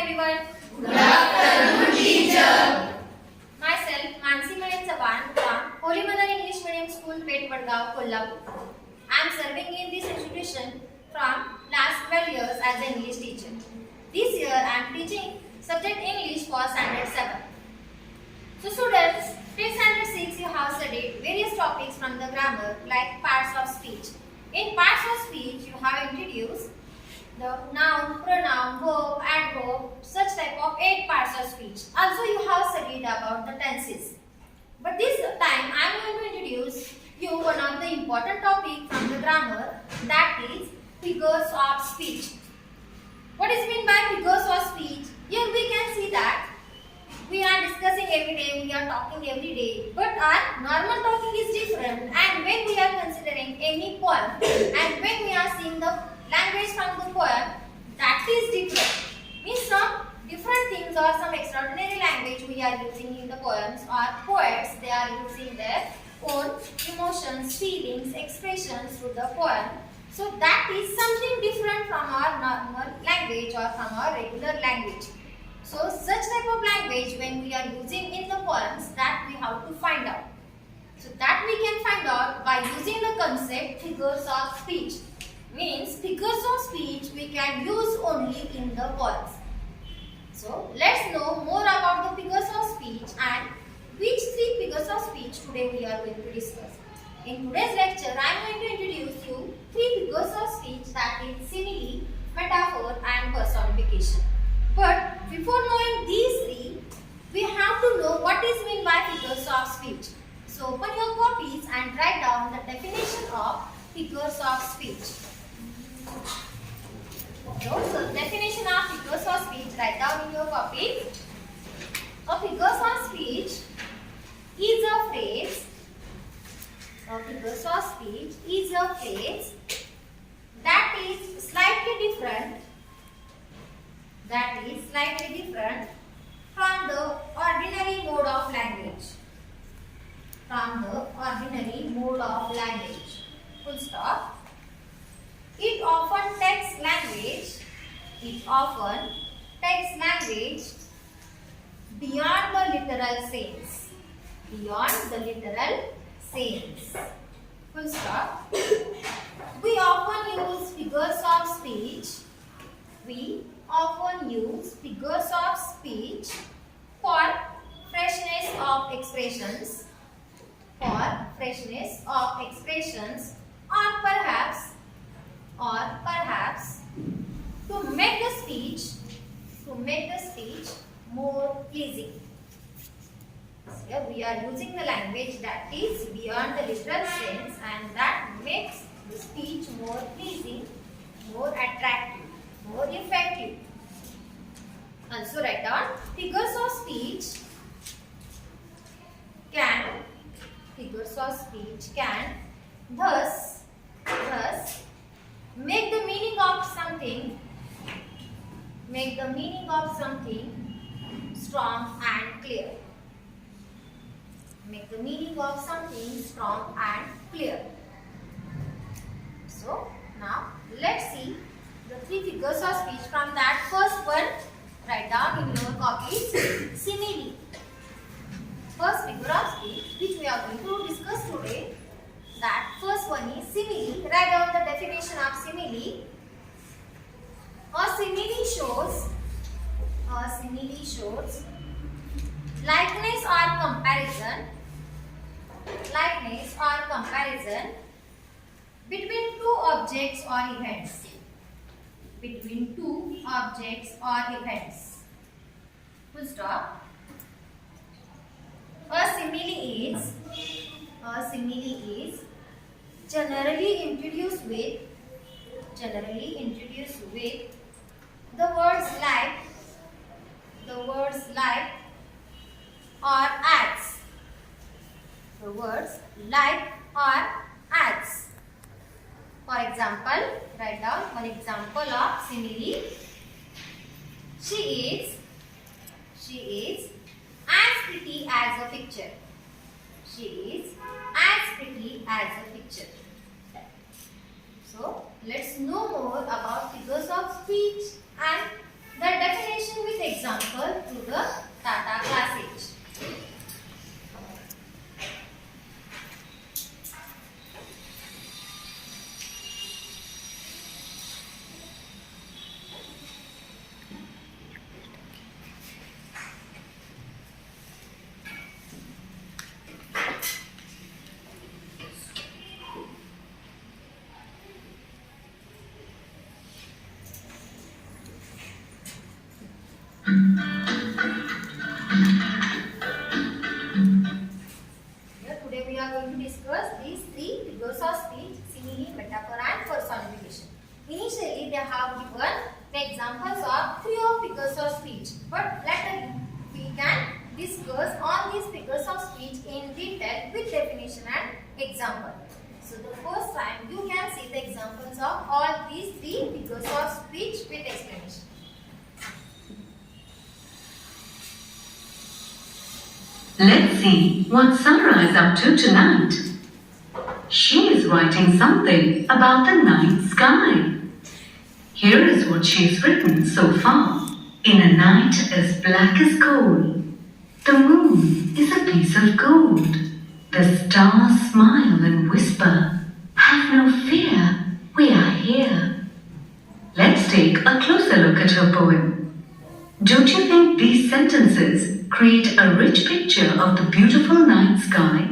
everyone. Good afternoon, teacher. Myself, Manasi Chavan from Holy Mother English Medium School, Peth, Vadgaon, Kolhapur. I am serving in this institution from last 12 years as an English teacher. This year I am teaching subject English for standard 7. So students, till standard 6 you have studied various topics from the grammar like parts of speech. In parts of speech you have introduced the noun, pronoun, verb, adverb, such type of 8 parts of speech. Also you have studied about the tenses. But this time I am going to introduce you one of the important topic from the grammar, that is figures of speech. What is meant by figures of speech? Here we can see that we are discussing every day, we are talking every day, but our normal talking is different, and when we are considering any poem and when we are seeing the language from the poem, that is different. Means some different things or some extraordinary language we are using in the poems, or poets they are using their own emotions, feelings, expressions through the poem. So that is something different from our normal language or from our regular language. So such type of language when we are using in the poems, that we have to find out. So that we can find out by using the concept figures of speech. Means figures of speech we can use only in the poems. So let's know more about the figures of speech and which 3 figures of speech today we are going to discuss. In today's lecture I am going to introduce you 3 figures of speech, that is simile, metaphor and personification. But before knowing these 3, we have to know what is meant by figures of speech. So open your copies and write down the definition of figures of speech. So definition of figures of speech, write down in your copy. A figures of speech is a phrase. A figures of speech is a phrase that is slightly different. That is slightly different from the ordinary mode of language. From the ordinary mode of language. Full stop. It often takes language. It often takes language beyond the literal sense. Beyond the literal sense. Full stop. We often use figures of speech. We often use figures of speech for freshness of expressions. For freshness of expressions, or perhaps to make the speech more pleasing. So we are using the language that is beyond the literal sense and that makes the speech more pleasing, more attractive, more effective. Also write down figures of speech can thus make the meaning of something strong and clear. Make the meaning of something strong and clear. So now let's see the 3 figures of speech. From that first one, write down in your copies simile. First figure of speech which we are going to discuss today, that first one is simile. Write down the definition of simile. A simile shows likeness or comparison between 2 objects or events. Between 2 objects or events. Full stop. A simile is generally introduced with the words like or as. The words like or as. For example, write down one example of simile. She is as pretty as a picture. She is as pretty as a picture. So let's know more about figures of speech and the definition with of speech. But later we can discuss all these figures of speech in detail with definition and example. So the first time you can see the examples of all these three figures of speech with explanation. Let's see what Sarah is up to tonight. She is writing something about the night sky. Here is what she's written so far. In a night as black as coal, the moon is a piece of gold. The stars smile and whisper, have no fear, we are here. Let's take a closer look at her poem. Don't you think these sentences create a rich picture of the beautiful night sky?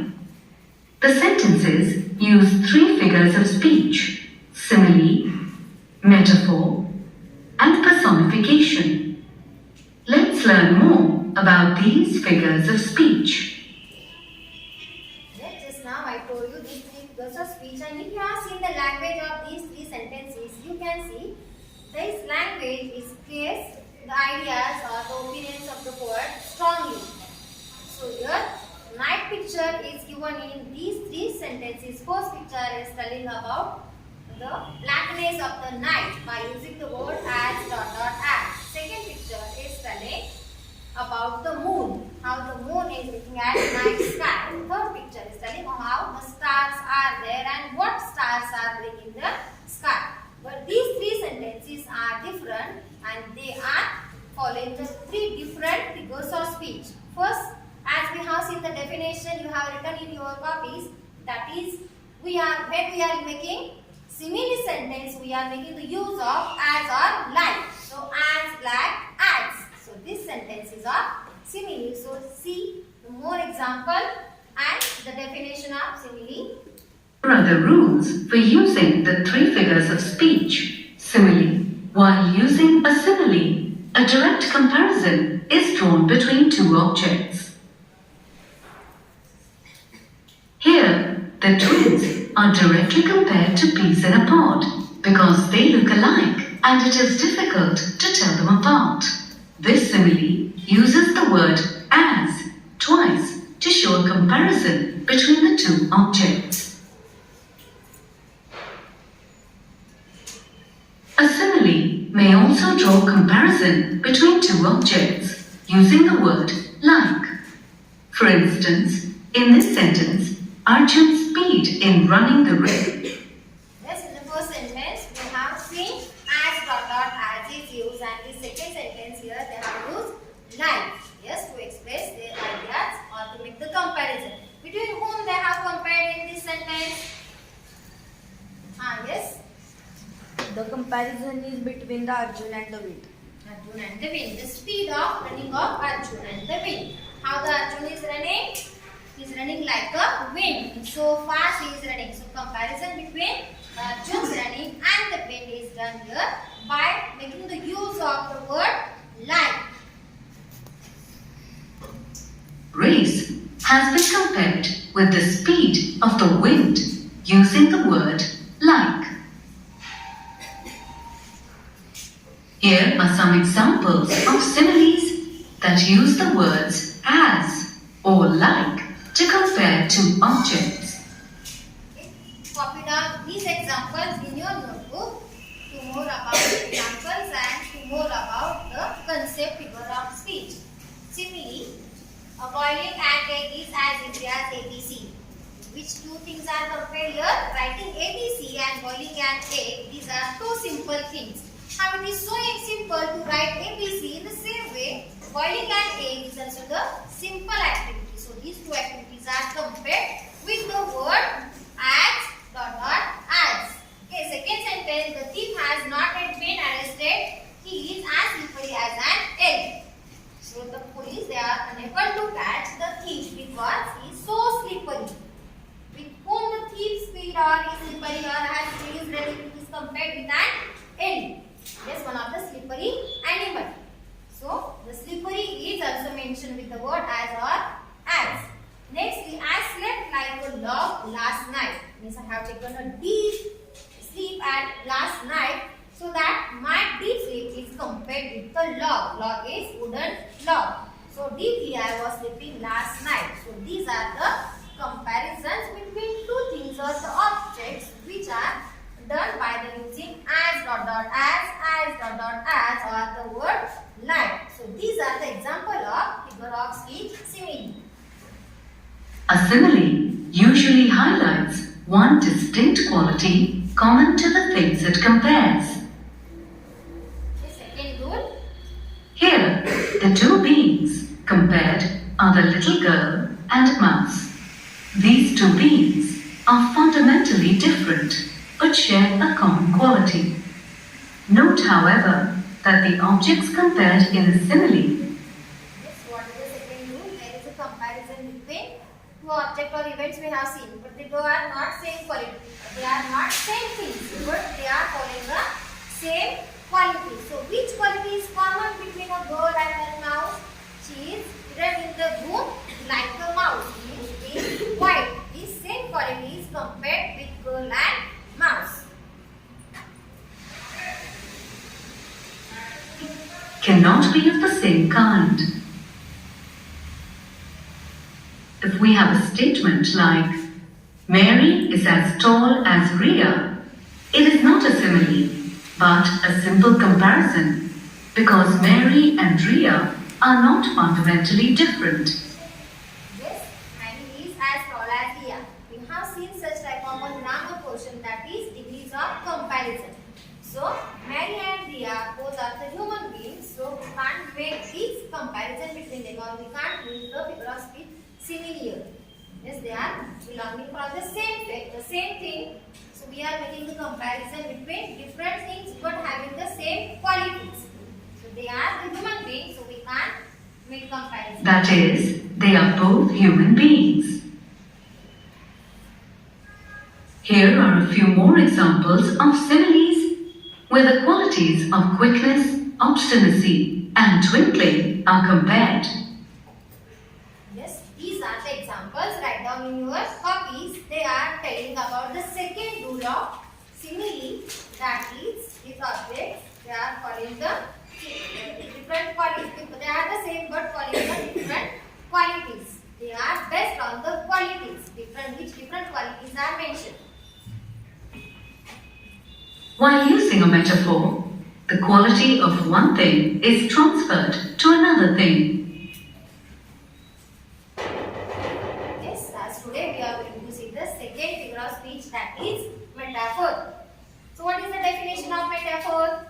The sentences use three figures of speech: simile, metaphor, and personification. Let's learn more about these figures of speech. Just now I told you these three figures of speech, and if you have seen the language of these three sentences, you can see this language is clears the ideas or the opinions of the poet strongly. So here night picture is given in these three sentences. First picture is telling about the blackness of the night by using the word as as. Second picture is telling about the moon, how the moon is looking at night sky. Third picture is telling how the stars are there and what stars are there in the sky. But these three sentences are different and they are following the three different figures of speech. First, as we have seen the definition you have written in your copies, that is, when we are making simile sentence, we are making the use of as or like. So as, like, as. So this sentence is of simile. So see the more example and the definition of simile. Here are the rules for using the three figures of speech. Simile. While using a simile, a direct comparison is drawn between two objects. Here, the twins are directly compared to peas in a pod because they look alike and it is difficult to tell them apart. This simile uses the word as twice to show a comparison between the two objects. A simile may also draw comparison between two objects using the word like. For instance, in this sentence, Arjun's speed in running the race. Yes, in the first sentence we have seen as is used, and the second sentence here they have used like. Yes, to express their ideas or to make the comparison. Between whom they have compared in this sentence? Yes. The comparison is between the Arjun and the wind. Arjun and the wind. The speed of running of Arjun and the wind. How the Arjun is running? He is running like a wind. So fast he is running. So comparison between Arjun's running and the wind is done here by making the use of the word like. Race has been compared with the speed of the wind using the word like. Here are some examples of similes that use the words as or like to compare two objects. Copy down these examples in your notebook to more about the examples and to more about the concept figure of speech. Simile, a boiling an egg is as easy as ABC. Which two things are compared here? Writing ABC and boiling an egg, these are two simple things. How it is so simple to write ABC, in the same way, boiling an egg is also the simple activity. So these two activities are compared with the word as as. Okay, second sentence, the thief has not yet been arrested. He is as slippery as an egg. So the police, they are unable to catch the thief because he is so slippery. With whom the thief's speed or is slippery or has he is running, it is compared with an egg. Yes, one of the slippery animal. So the slippery is also mentioned with the word as or the log. Log is wooden log. So deeply I was sleeping last night. So these are the comparisons between two things or the objects which are done by the using as dot dot as dot dot as or the word like. So these are the example of figure of speech simile. A simile usually highlights one distinct quality common to the things it compares. The second rule. Here, the two beings compared are the little girl and mouse. These two beings are fundamentally different but share a common quality. Note, however, that the objects compared in a simile. Yes, what is the second rule? There is a comparison between two objects or events we have seen, but they are not same quality. They are not same things, but they are following the same quality. So, which quality is common between a girl and a mouse? She is hidden in the room like a mouse. Means is white. This same quality is compared with girl and mouse. Cannot be of the same kind. If we have a statement like, Mary is as tall as Ria, it is not a simile, but a simple comparison, because Mary and Ria are not fundamentally different. Yes, Mary is as tall as Ria. We have seen such type of a grammar portion, that is degrees of comparison. So, Mary and Ria both are the human beings, so we can't make this comparison between them, or we can't use the figure of speech simile. Yes, they are belonging from the same thing. So, we are making the comparison between different things but having the same qualities. So, they are the human beings, so we can't make comparison. That is, they are both human beings. Here are a few more examples of similes where the qualities of quickness, obstinacy, and twinkling are compared. Yes, these are the examples. Write down in your copies. They are telling about the second rule of simile, that is, these objects, they are following the different qualities. They are the same but following the different qualities. They are based on the qualities, which different qualities are mentioned. While using a metaphor, the quality of one thing is transferred to another thing. Yes, as today we are going to see the second figure of speech, that is metaphor. So what is the definition of metaphor?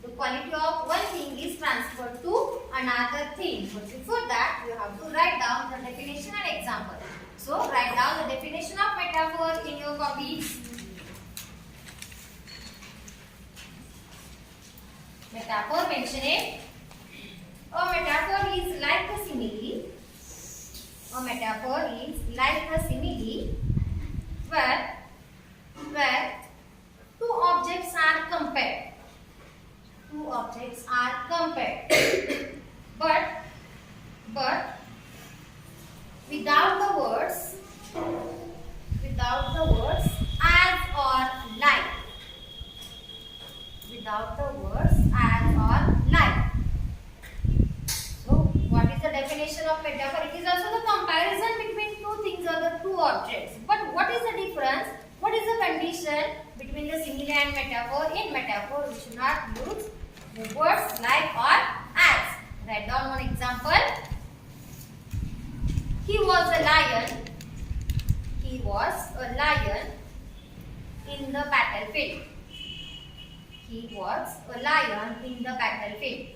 The quality of one thing is transferred to another thing. But before that, you have to write down the definition and example. So write down the definition of metaphor in your copies. Metaphor mentioning, a metaphor is like a simile. A metaphor is like a simile where two objects are compared. Two objects are compared. but without the words as or like. Without the words as or like. So, what is the definition of metaphor? It is also the comparison between two things or the two objects. But what is the difference? What is the condition between the simile and metaphor? In metaphor, we should not use the words like or as. Write down one example. He was a lion. He was a lion in the battlefield. He was a lion in the battlefield.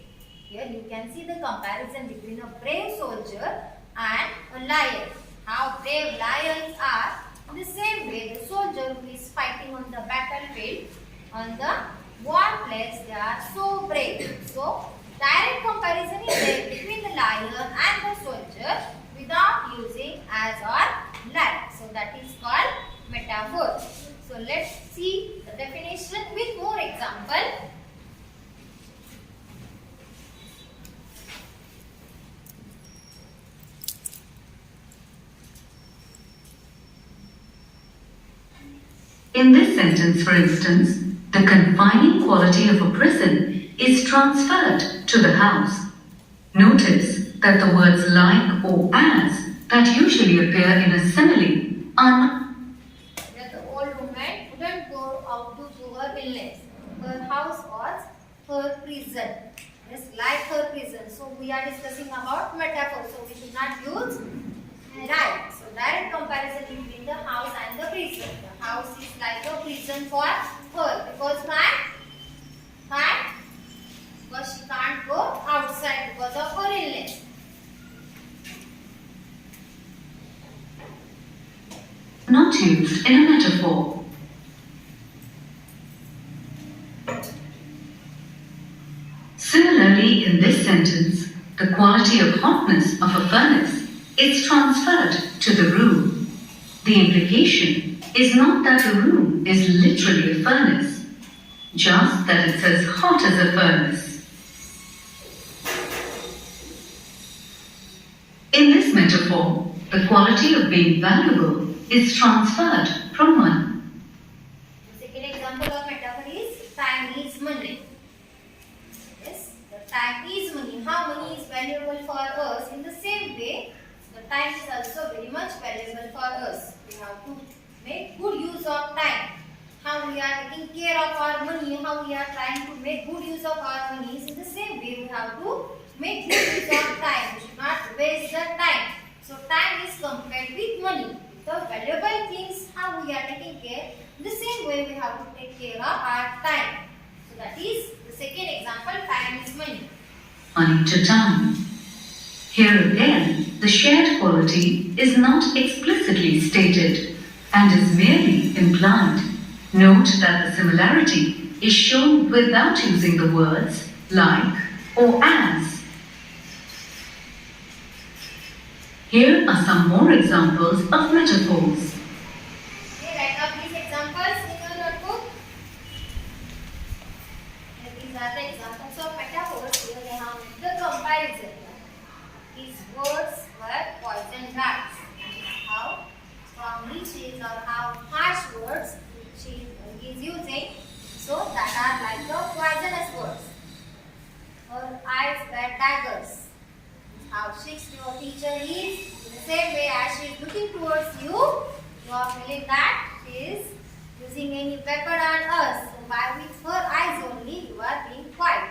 Here you can see the comparison between a brave soldier and a lion. How brave lions are. In the same way, the soldier who is fighting on the battlefield, on the war place, they are so brave. So, direct comparison is there between the lion and the soldier without using as or like. So, that is called metaphor. So, let's see the definition with more example. In this sentence, for instance, the confining quality of a prison is transferred to the house. Notice that the words like or as that usually appear in a simile are That the old woman couldn't go out due to her illness. Her house was her prison. Yes, like her prison. So we are discussing about metaphor. So we should not use right. So direct comparison between the house and the prison. The house is like a prison for her. Because why? Why? Because she can't go outside because of her illness. not used in a metaphor. Similarly, in this sentence, the quality of hotness of a furnace is transferred to the room. The implication is not that a room is literally a furnace, just that it's as hot as a furnace. In this metaphor, the quality of being valuable is transferred from one. The second example of metaphor is time is money. Yes, the time is money. How money is valuable for us? In the same way, the time is also very much valuable for us. We have to make good use of time. How we are taking care of our money, how we are trying to make good use of our money. In the same way, we have to make good use of time. We should not waste the time. So time is compared with money. The valuable things, how we are taking care. In the same way, we have to take care of our time. So that is the second example, time is money. Money to time. Here again, the shared quality is not explicitly stated and is merely implied. Note that the similarity is shown without using the words like or as. Here are some more examples of metaphors. Okay, write up these examples in your notebook. And these are the examples of metaphors. Here they have the comparison. His words were poison darts. How strongly she is or how harsh words she is using. So that are like the poisonous words. Her eyes were daggers. How fixed your teacher is. In the same way as she is looking towards you, you are feeling that she is using any weapon on us. So by with her eyes only, you are being quiet.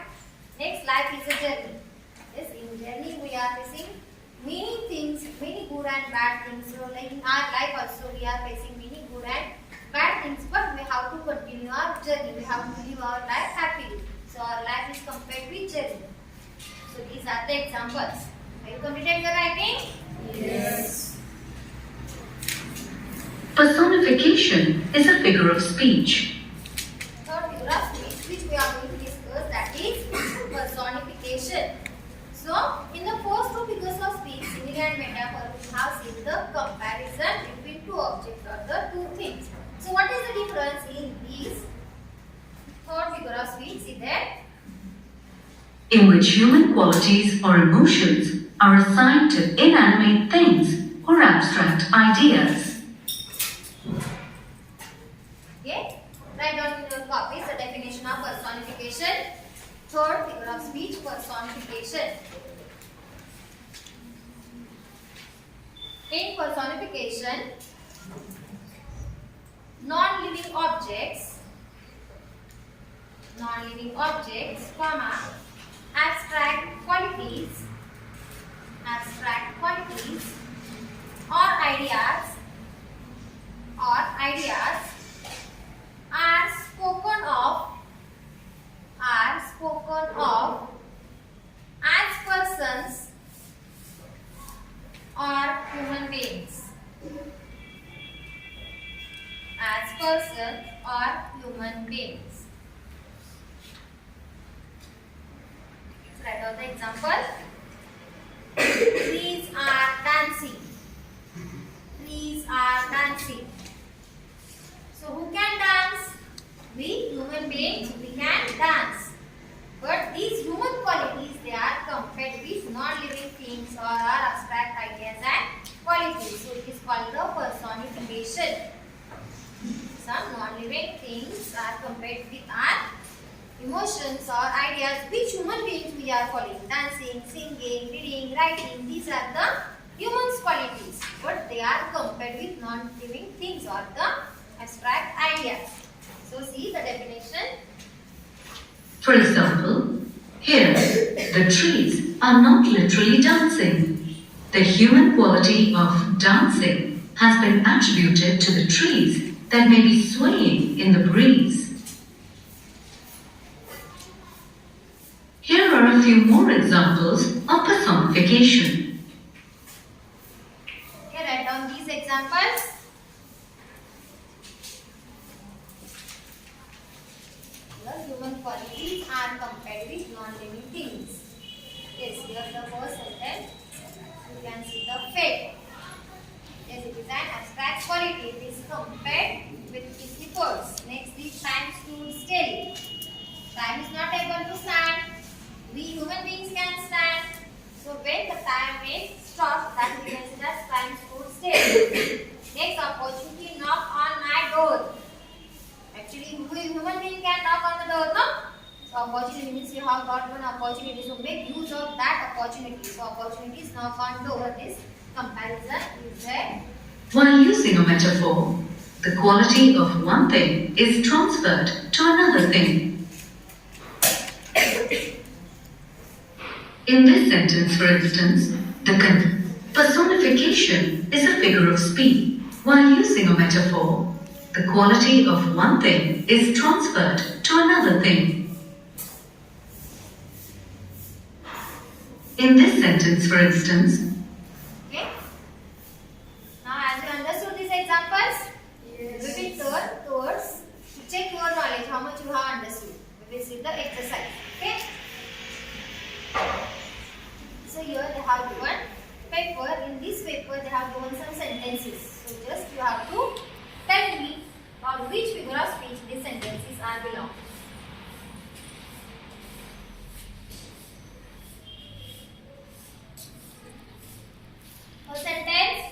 Next, life is a journey. Yes, in journey we are facing many things, many good and bad things. So like in our life also we are facing many good and bad things, but we have to continue our journey. We have to live our life happily. So our life is compared with journey. So these are the examples. Have you completed your writing? Yes. Personification is a figure of speech. Third figure of speech which we are going to discuss, that is personification. So in the first two figures of speech, simile and metaphor, we have seen the comparison between two objects or the two things. So what is the difference in these third figure of speech? See there. In which human qualities or emotions are assigned to inanimate things or abstract ideas. Okay. Write down in your copies the definition of personification. Third figure of speech, personification. In personification, non-living objects, comma, abstract qualities or ideas are spoken of as persons or human beings. As persons or human beings. So write out the example. Trees are dancing. So who can dance? We human beings, we can dance. But these human qualities, they are compared with non-living things or our abstract ideas and qualities. So it is called the personification. Some non-living things are compared with our emotions or ideas which human beings we are following. Dancing, singing, reading, writing, these are the humans' qualities. But they are compared with non-living things or the abstract ideas. So see the definition. For example, here, the trees are not literally dancing. The human quality of dancing has been attributed to the trees that may be swaying in the breeze. Here are a few more examples of personification. Okay, write down these examples. The human qualities are compared with non-living things. Yes, here the first sentence. You can see the fate. Yes, it is an abstract quality. It is compared with its efforts. Next is time stood still. Time is not able to stand. We human beings can stand. So when the time is stopped, that we consider as time stood still. Next, opportunity knock on my door. Actually, we human being can knock on the door, no? So opportunity means you have got one opportunity. So make use of that opportunity. So opportunities knock on door. This comparison is there. While using a metaphor, the quality of one thing is transferred to another thing. In this sentence, for instance, the personification is a figure of speech. While using a metaphor, the quality of one thing is transferred to another thing. In this sentence, for instance, Okay. Now, as you understood these examples, we will turn towards to check your knowledge, how much you have understood. We will see the exercise. Okay. So here they have given paper. In this paper, they have given some sentences. So just you have to tell me on which figure of speech these sentences are belong. First sentence.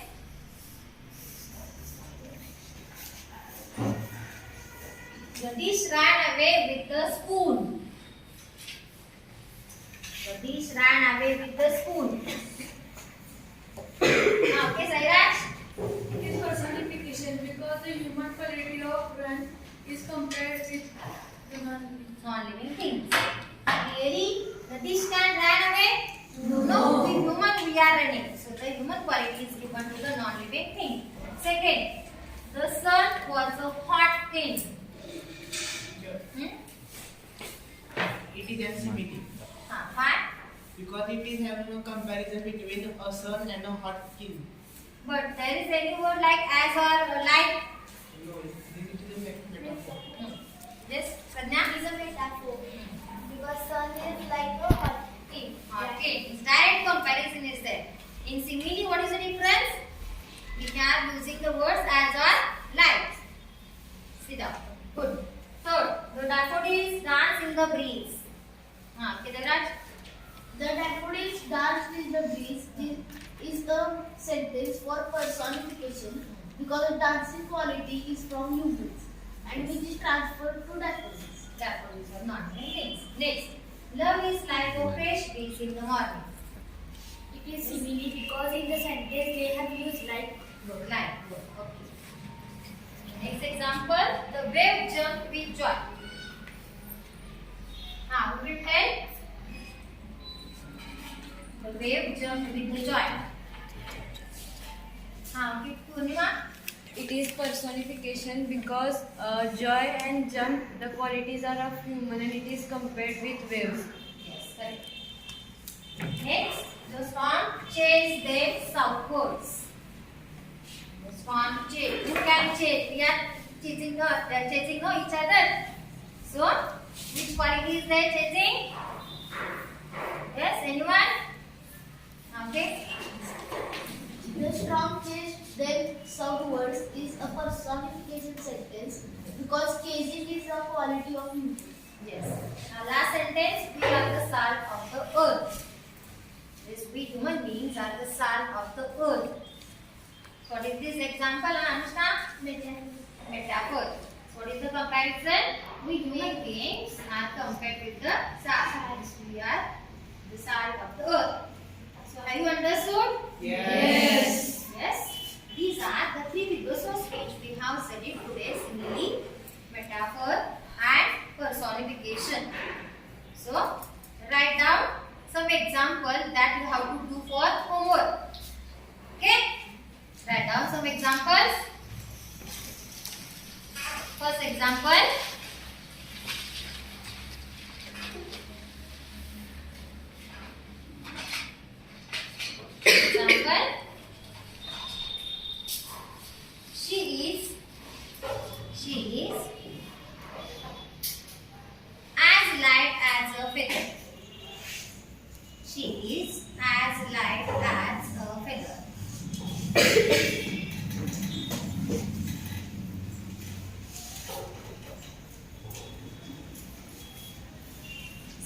Jagdish ran away with the spoon. Jagdish ran away with the spoon. Okay, Sairaj. It is personification because the human quality of run is compared with the Non-living things. Clearly, Jagdish can run away. No, with human we are running. So the human quality is given to the non-living thing. Second, the sun was a hot thing. It is anonymity Why? because it is having a comparison between a sun and a hot skin. But there is any word like as or like. No, this is a metaphor. Yes, Pradnya? Is a metaphor because sun is like a hot thing. Okay, it's direct comparison is there. In simile, what is the difference? We are using the words as or like. Sit down. Good. Third, the daffodils dance in the breeze. Okay, Devraj? The daffodils dance in the breeze is a sentence for personification because the dancing quality is from humans and which is transferred to daffodils. Daffodils are not many things. Next, love is like a fresh breeze in the morning. It is simile because in the sentence they have used like. Good. Like. Good. Okay. Next example, the wave jumped with joy. Now, we will tell. The wave jumped with the joy. Now, Purnima. It is personification because joy and jump, the qualities are of human and it is compared with waves. Yes, correct. Next, the storm chased them southwards. The storm chased. Who can chase? We are chasing each other. So, which quality is there chasing? Yes, anyone? Okay. The storm chased them southwards is a personification sentence because chasing is a quality of humans. Yes. Now, last sentence, we are the salt of the earth. Yes, we human beings are the salt of the earth. So, what is this example, Anushka? Metaphor. So, what is the comparison? We human beings are compared with the stars. We are the salt of the earth. So have you understood? Yes. Yes. These are the three figures of speech we have studied today: simile, metaphor, and personification. So write down some example that you have to do for homework. Okay? Write down some examples. First example. Example. She is as light as a feather. She is as light as a feather.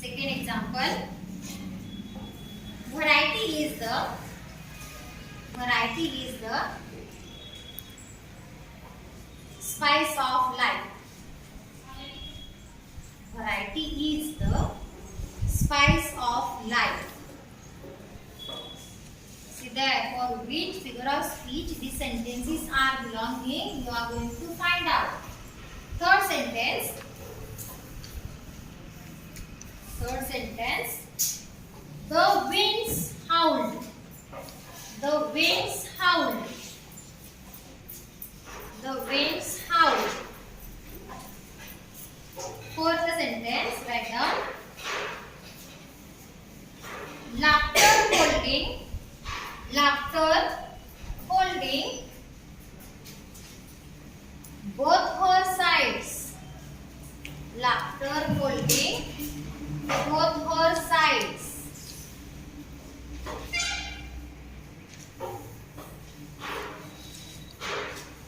Second example. Variety is the spice of life. Variety is the spice of life. See there, for which figure of speech these sentences are belonging, you are going to find out. Third sentence. The winds howled. The winds howled. The winds howled. Fourth sentence, write down. Laughter holding both her sides. Laughter holding both her sides.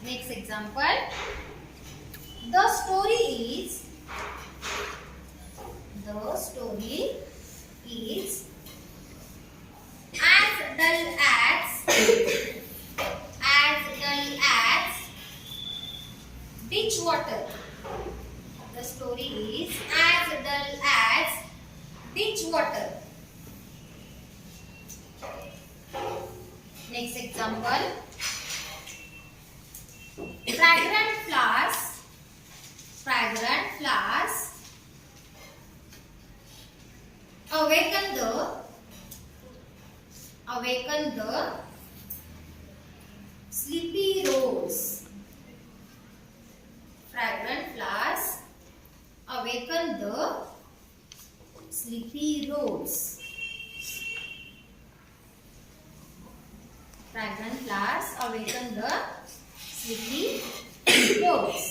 Next example. The story is as dull as ditch water. The story is as dull as ditch water. Next example. Fragrant flowers awaken the sleepy rose. Fragrant flowers awaken the sleepy rose. Fragrant flowers awaken the sleepy rose.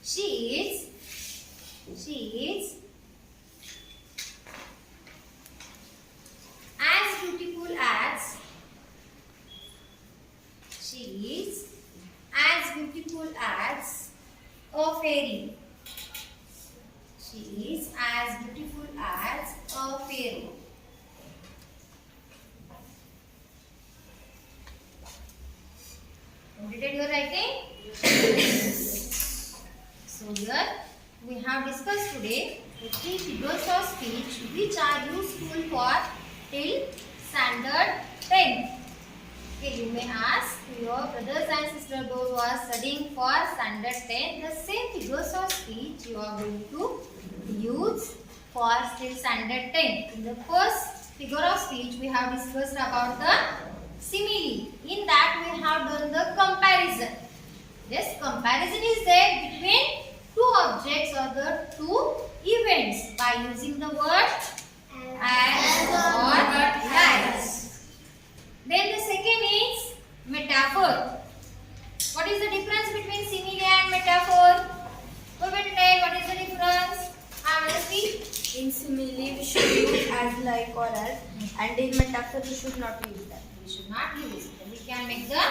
She is as beautiful as a fairy. She is as beautiful as a fairy. Completed your writing? So here we have discussed today the three figures of speech which are useful for till standard 10. Okay, you may ask to your brothers and sisters those who are studying for standard 10, the same figures of speech you are going to use for till standard 10. In the first figure of speech we have discussed about the simile. In that we have done the comparison. Yes, comparison is there between two objects or the two events by using the word as or like. Then the second is metaphor. What is the difference between simile and metaphor? Who will tell what is the difference? Manasi? In simile, we should use as, like, or as, and in metaphor, we should not use that. We should not use it. We can make the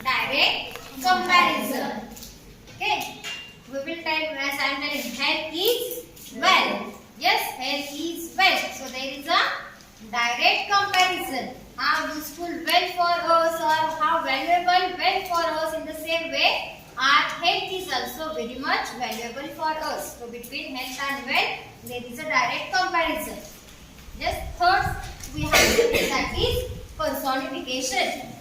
direct comparison. Okay? We will tell as I am telling, health is well. Yes, health is well. So there is a direct comparison. How useful well for us or how valuable well for us, in the same way our health is also very much valuable for us. So between health and wealth, there is a direct comparison. Just third, we have that is personification.